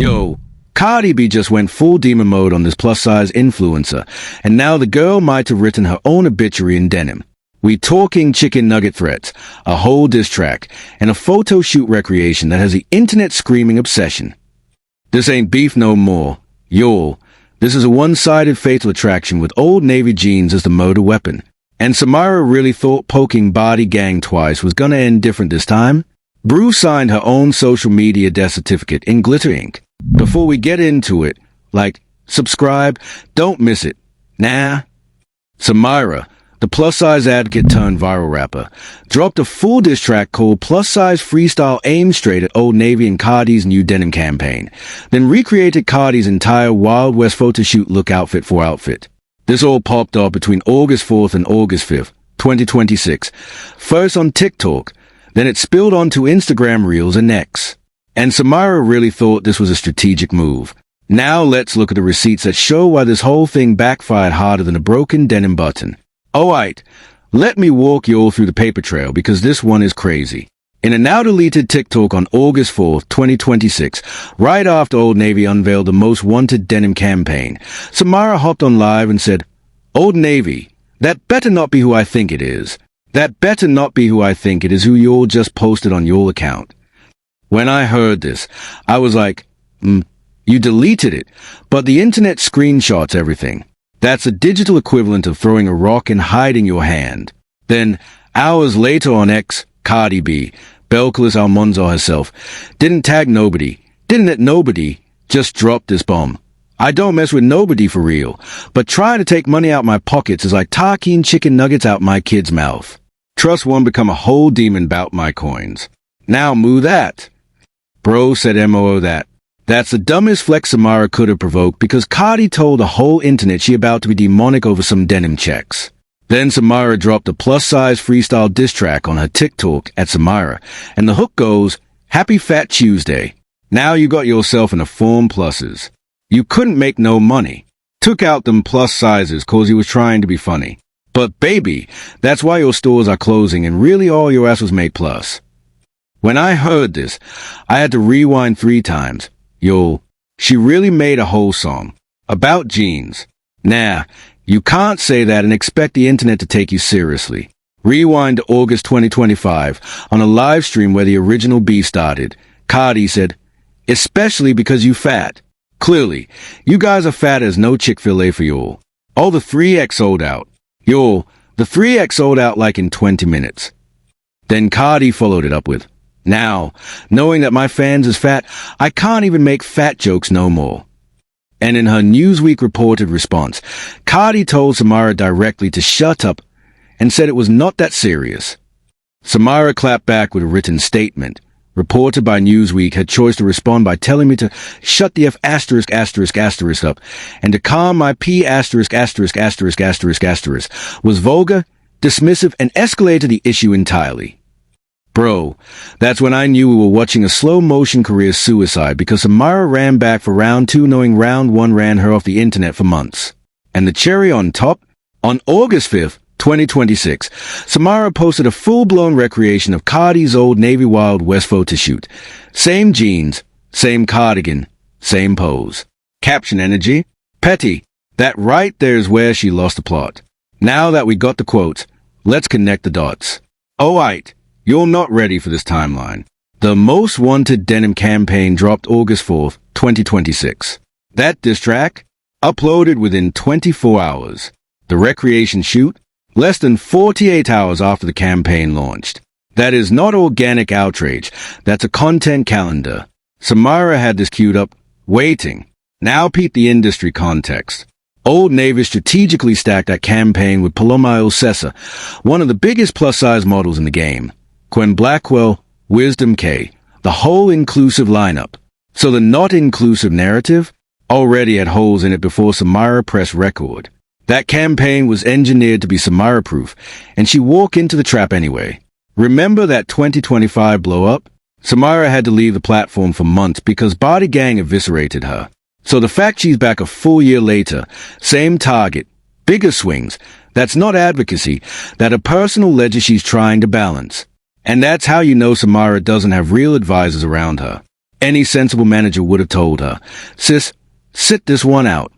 Yo, Cardi B just went full demon mode on this plus-size influencer, and now the girl might have written her own obituary in denim. We talking chicken nugget threats, a whole diss track, and a photo shoot recreation that has the internet screaming obsession. This ain't beef no more. Y'all, this is a one-sided fatal attraction with Old Navy jeans as the murder weapon. And Samyra really thought poking Body Gang twice was gonna end different this time? Brew signed her own social media death certificate in glitter ink. Before we get into it, subscribe, don't miss it. Nah. Samyra, the plus-size advocate turned viral rapper, dropped a full diss track called Plus-Size Freestyle aimed straight at Old Navy and Cardi's new denim campaign, then recreated Cardi's entire Wild West photoshoot look outfit for outfit. This all popped off between August 4th and August 5th, 2026, first on TikTok, then it spilled onto Instagram Reels and X. And Samyra really thought this was a strategic move. Now let's look at the receipts that show why this whole thing backfired harder than a broken denim button. Alright, let me walk you all through the paper trail because this one is crazy. In a now-deleted TikTok on August 4th, 2026, right after Old Navy unveiled the Most Wanted Denim campaign, Samyra hopped on live and said, "Old Navy, that better not be who I think it is. That better not be who I think it is who y'all just posted on your account." When I heard this, I was like, you deleted it, but the internet screenshots everything. That's a digital equivalent of throwing a rock and hiding your hand. Then, hours later on X, Cardi B, Belcalis Almonzo herself, didn't tag nobody, didn't let nobody, just drop this bomb. I don't mess with nobody for real, but trying to take money out my pockets is like talking chicken nuggets out my kid's mouth. Trust won't become a whole demon bout my coins. Now moo that. Bro said MOO that. That's the dumbest flex Samyra could have provoked because Cardi told the whole internet she about to be demonic over some denim checks. Then Samyra dropped a plus-size freestyle diss track on her TikTok at Samyra, and the hook goes, "Happy Fat Tuesday. Now you got yourself in a form pluses. You couldn't make no money. Took out them plus sizes cause you was trying to be funny. But baby, that's why your stores are closing and really all your ass was made plus." When I heard this, I had to rewind 3 times. Yo, she really made a whole song about jeans. Nah, you can't say that and expect the internet to take you seriously. Rewind to August 2025, on a live stream where the original beef started. Cardi said, "Especially because you fat. Clearly, you guys are fat as no Chick-fil-A for y'all. All the 3X sold out. Y'all, the 3X sold out like in 20 minutes. Then Cardi followed it up with, "Now, knowing that my fans is fat, I can't even make fat jokes no more." And in her Newsweek reported response, Cardi told Samyra directly to shut up and said it was not that serious. Samyra clapped back with a written statement. Reported by Newsweek had choice to respond by telling me to shut the F*** up and to calm my P*** was vulgar, dismissive, and escalated the issue entirely. Bro, that's when I knew we were watching a slow-motion career suicide because Samyra ran back for round 2 knowing round 1 ran her off the internet for months. And the cherry on top? On August 5th, 2026, Samyra posted a full-blown recreation of Cardi's Old Navy Wild West photoshoot. Same jeans, same cardigan, same pose. Caption energy? Petty. That right there is where she lost the plot. Now that we got the quotes, let's connect the dots. Alright. You're not ready for this timeline. The Most Wanted Denim campaign dropped August 4th, 2026. That diss track? Uploaded within 24 hours. The recreation shoot? Less than 48 hours after the campaign launched. That is not organic outrage. That's a content calendar. Samyra had this queued up, waiting. Now peep the industry context. Old Navy strategically stacked that campaign with Paloma Ilcesa, one of the biggest plus-size models in the game. Quen Blackwell, Wisdom K, the whole inclusive lineup. So the not inclusive narrative already had holes in it before Samyra pressed record. That campaign was engineered to be Samyra-proof, and she walked into the trap anyway. Remember that 2025 blow-up? Samyra had to leave the platform for months because Body Gang eviscerated her. So the fact she's back a full year later, same target, bigger swings, that's not advocacy, that a personal ledger she's trying to balance. And that's how you know Samyra doesn't have real advisors around her. Any sensible manager would have told her, "Sis, sit this one out."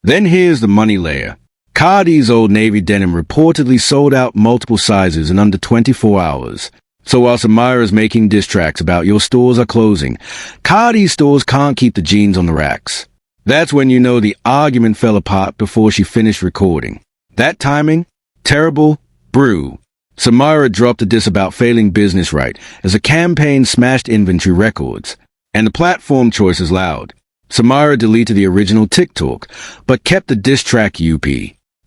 Then here's the money layer. Cardi's Old Navy denim reportedly sold out multiple sizes in under 24 hours. So while Samyra's making diss tracks about your stores are closing, Cardi's stores can't keep the jeans on the racks. That's when you know the argument fell apart before she finished recording. That timing? Terrible? Brew. Samyra dropped a diss about failing business right as the campaign smashed inventory records. And the platform choice is loud. Samyra deleted the original TikTok, but kept the diss track UP.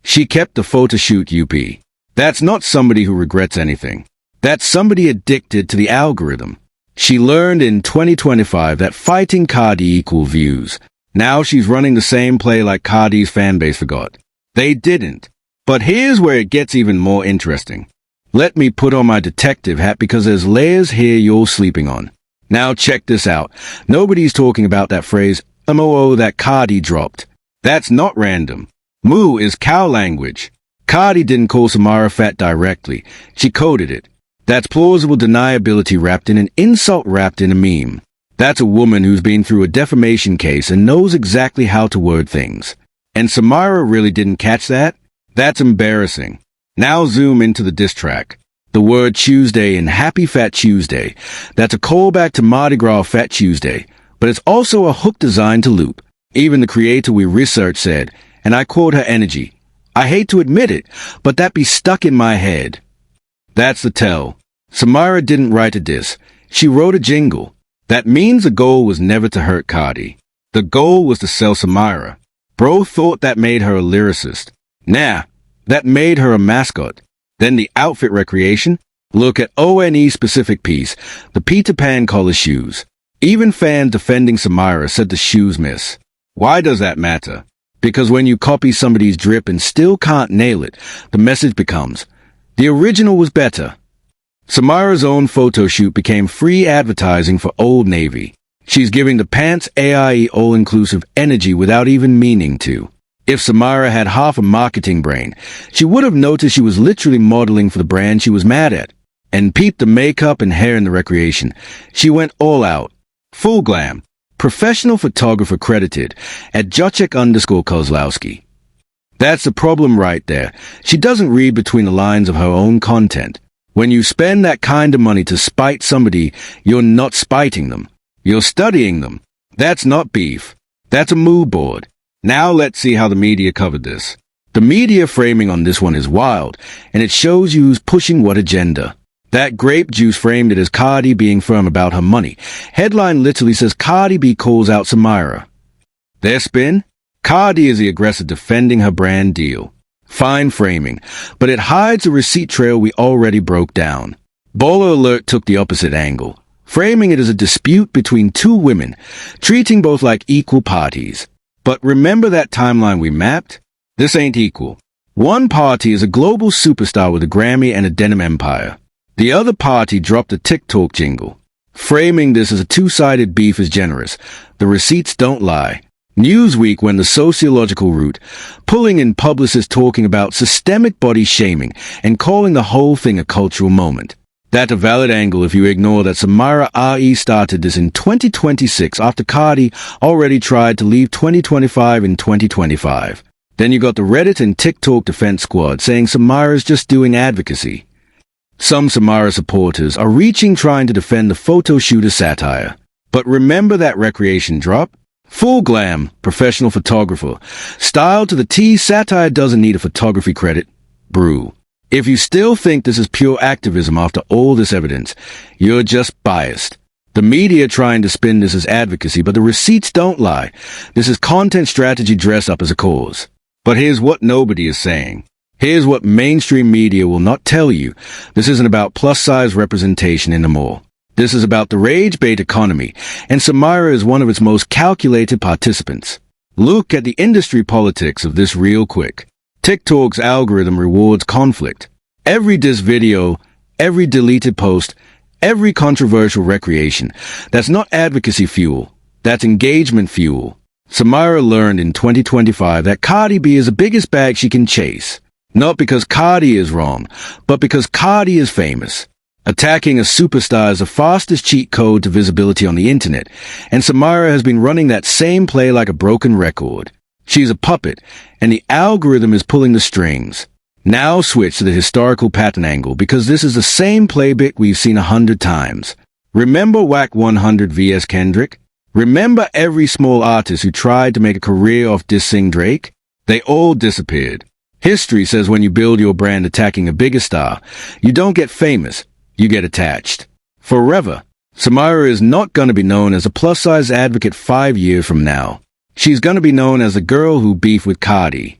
She kept the photoshoot UP. That's not somebody who regrets anything. That's somebody addicted to the algorithm. She learned in 2025 that fighting Cardi equals views. Now she's running the same play like Cardi's fanbase forgot. They didn't. But here's where it gets even more interesting. Let me put on my detective hat because there's layers here you're sleeping on. Now check this out. Nobody's talking about that phrase, MOO, that Cardi dropped. That's not random. Moo is cow language. Cardi didn't call Samyra fat directly. She coded it. That's plausible deniability wrapped in an insult wrapped in a meme. That's a woman who's been through a defamation case and knows exactly how to word things. And Samyra really didn't catch that? That's embarrassing. Now zoom into the diss track. The word Tuesday in Happy Fat Tuesday. That's a callback to Mardi Gras Fat Tuesday, but it's also a hook designed to loop. Even the creator we researched said, and I quote her energy, "I hate to admit it, but that be stuck in my head." That's the tell. Samyra didn't write a diss. She wrote a jingle. That means the goal was never to hurt Cardi. The goal was to sell Samyra. Bro thought that made her a lyricist. Nah, that made her a mascot. Then the outfit recreation? Look at ONE specific piece, the Peter Pan collar shoes. Even fans defending Samyra said the shoes miss. Why does that matter? Because when you copy somebody's drip and still can't nail it, the message becomes, the original was better. Samyra's own photo shoot became free advertising for Old Navy. She's giving the pants AIE all-inclusive energy without even meaning to. If Samyra had half a marketing brain, she would have noticed she was literally modeling for the brand she was mad at. And peep the makeup and hair in the recreation. She went all out. Full glam. Professional photographer credited at Jocek_Kozlowski. That's the problem right there. She doesn't read between the lines of her own content. When you spend that kind of money to spite somebody, you're not spiting them. You're studying them. That's not beef. That's a mood board. Now let's see how the media covered this. The media framing on this one is wild, and it shows you who's pushing what agenda. That grape juice framed it as Cardi being firm about her money. Headline literally says Cardi B calls out Samyra. Their spin? Cardi is the aggressor defending her brand deal. Fine framing, but it hides a receipt trail we already broke down. Baller Alert took the opposite angle, framing it as a dispute between two women, treating both like equal parties. But remember that timeline we mapped? This ain't equal. One party is a global superstar with a Grammy and a denim empire. The other party dropped a TikTok jingle. Framing this as a two-sided beef is generous. The receipts don't lie. Newsweek went the sociological route, pulling in publicists talking about systemic body shaming and calling the whole thing a cultural moment. That's a valid angle if you ignore that Samyra RE started this in 2026 after Cardi already tried to leave 2025 in 2025. Then you got the Reddit and TikTok defense squad saying Samyra's just doing advocacy. Some Samyra supporters are reaching trying to defend the photo shooter satire. But remember that recreation drop? Full glam, professional photographer. Style to the T, satire doesn't need a photography credit. Brew. If you still think this is pure activism after all this evidence, you're just biased. The media trying to spin this as advocacy, but the receipts don't lie. This is content strategy dressed up as a cause. But here's what nobody is saying. Here's what mainstream media will not tell you. This isn't about plus-size representation in the mall. This is about the rage bait economy, and Samyra is one of its most calculated participants. Look at the industry politics of this real quick. TikTok's algorithm rewards conflict. Every diss video, every deleted post, every controversial recreation. That's not advocacy fuel. That's engagement fuel. Samyra learned in 2025 that Cardi B is the biggest bag she can chase. Not because Cardi is wrong, but because Cardi is famous. Attacking a superstar is the fastest cheat code to visibility on the internet, and Samyra has been running that same play like a broken record. She's a puppet, and the algorithm is pulling the strings. Now switch to the historical pattern angle, because this is the same playbook we've seen 100 times. Remember Whack 100 vs Kendrick? Remember every small artist who tried to make a career off dissing Drake? They all disappeared. History says when you build your brand attacking a bigger star, you don't get famous, you get attached. Forever. Samyra is not going to be known as a plus-size advocate 5 years from now. She's going to be known as the girl who beefed with Cardi.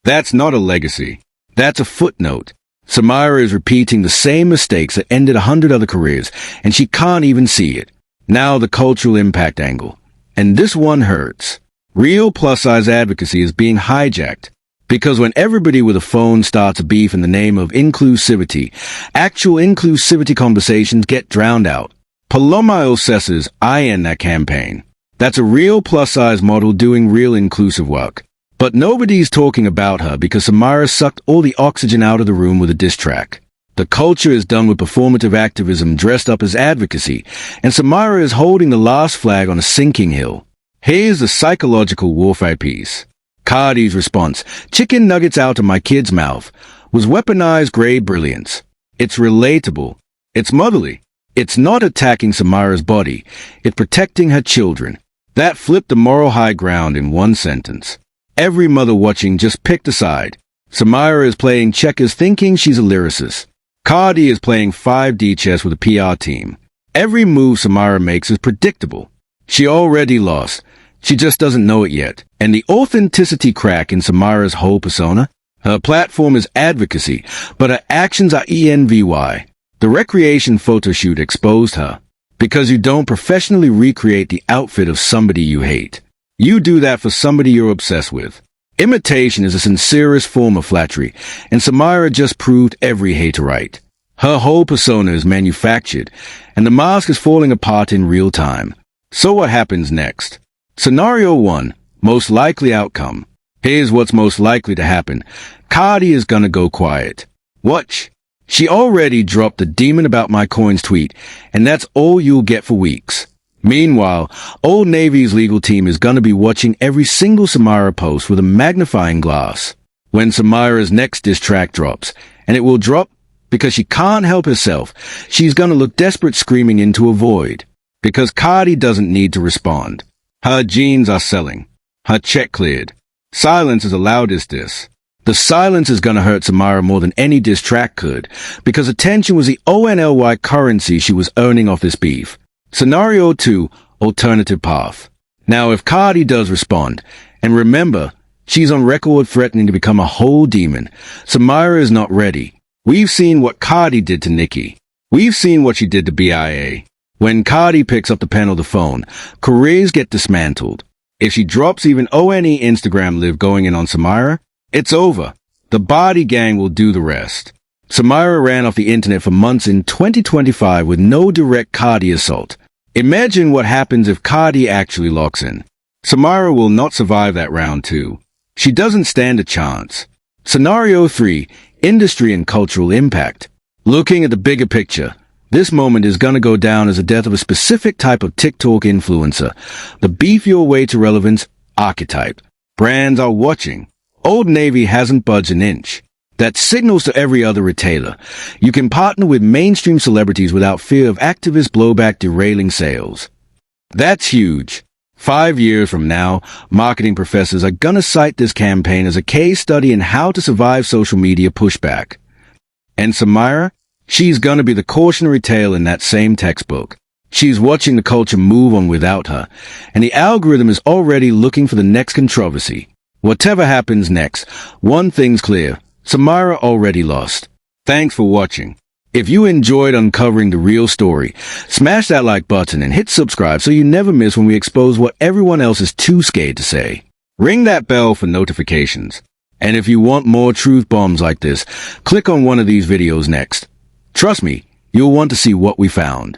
That's not a legacy. That's a footnote. Samyra is repeating the same mistakes that ended 100 other careers, and she can't even see it. Now the cultural impact angle. And this one hurts. Real plus-size advocacy is being hijacked. Because when everybody with a phone starts a beef in the name of inclusivity, actual inclusivity conversations get drowned out. Paloma Ilcesar's I end that campaign. That's a real plus-size model doing real inclusive work. But nobody's talking about her because Samyra sucked all the oxygen out of the room with a diss track. The culture is done with performative activism dressed up as advocacy, and Samyra is holding the last flag on a sinking hill. Here's the psychological warfare piece. Cardi's response, "Chicken nuggets out of my kid's mouth," was weaponized grade brilliance. It's relatable. It's motherly. It's not attacking Samyra's body. It's protecting her children. That flipped the moral high ground in one sentence. Every mother watching just picked a side. Samyra is playing checkers thinking she's a lyricist. Cardi is playing 5D chess with a PR team. Every move Samyra makes is predictable. She already lost. She just doesn't know it yet. And the authenticity crack in Samyra's whole persona? Her platform is advocacy, but her actions are ENVY. The recreation photoshoot exposed her. Because you don't professionally recreate the outfit of somebody you hate. You do that for somebody you're obsessed with. Imitation is the sincerest form of flattery, and Samyra just proved every hater right. Her whole persona is manufactured, and the mask is falling apart in real time. So what happens next? Scenario 1, most likely outcome. Here's what's most likely to happen. Cardi is gonna go quiet. Watch. She already dropped the demon about my coins tweet, and that's all you'll get for weeks. Meanwhile, Old Navy's legal team is gonna be watching every single Samyra post with a magnifying glass. When Samyra's next diss track drops, and it will drop because she can't help herself, she's gonna look desperate screaming into a void. Because Cardi doesn't need to respond. Her jeans are selling. Her check cleared. Silence is the loudest diss. The silence is gonna hurt Samyra more than any diss track could, because attention was the ONLY currency she was earning off this beef. Scenario 2, alternative path. Now if Cardi does respond, and remember, she's on record threatening to become a whole demon, Samyra is not ready. We've seen what Cardi did to Nicki. We've seen what she did to BIA. When Cardi picks up the pen or the phone, careers get dismantled. If she drops even ONE Instagram live going in on Samyra, it's over. The body gang will do the rest. Samyra ran off the internet for months in 2025 with no direct Cardi assault. Imagine what happens if Cardi actually locks in. Samyra will not survive that round 2. She doesn't stand a chance. Scenario 3, industry and cultural impact. Looking at the bigger picture, this moment is gonna go down as the death of a specific type of TikTok influencer. The beef your way to relevance archetype. Brands are watching. Old Navy hasn't budged an inch. That signals to every other retailer. You can partner with mainstream celebrities without fear of activist blowback derailing sales. That's huge. 5 years from now, marketing professors are gonna cite this campaign as a case study in how to survive social media pushback. And Samyra? She's gonna be the cautionary tale in that same textbook. She's watching the culture move on without her, and the algorithm is already looking for the next controversy. Whatever happens next, one thing's clear. Samyra already lost. Thanks for watching. If you enjoyed uncovering the real story, smash that like button and hit subscribe so you never miss when we expose what everyone else is too scared to say. Ring that bell for notifications. And if you want more truth bombs like this, click on one of these videos next. Trust me, you'll want to see what we found.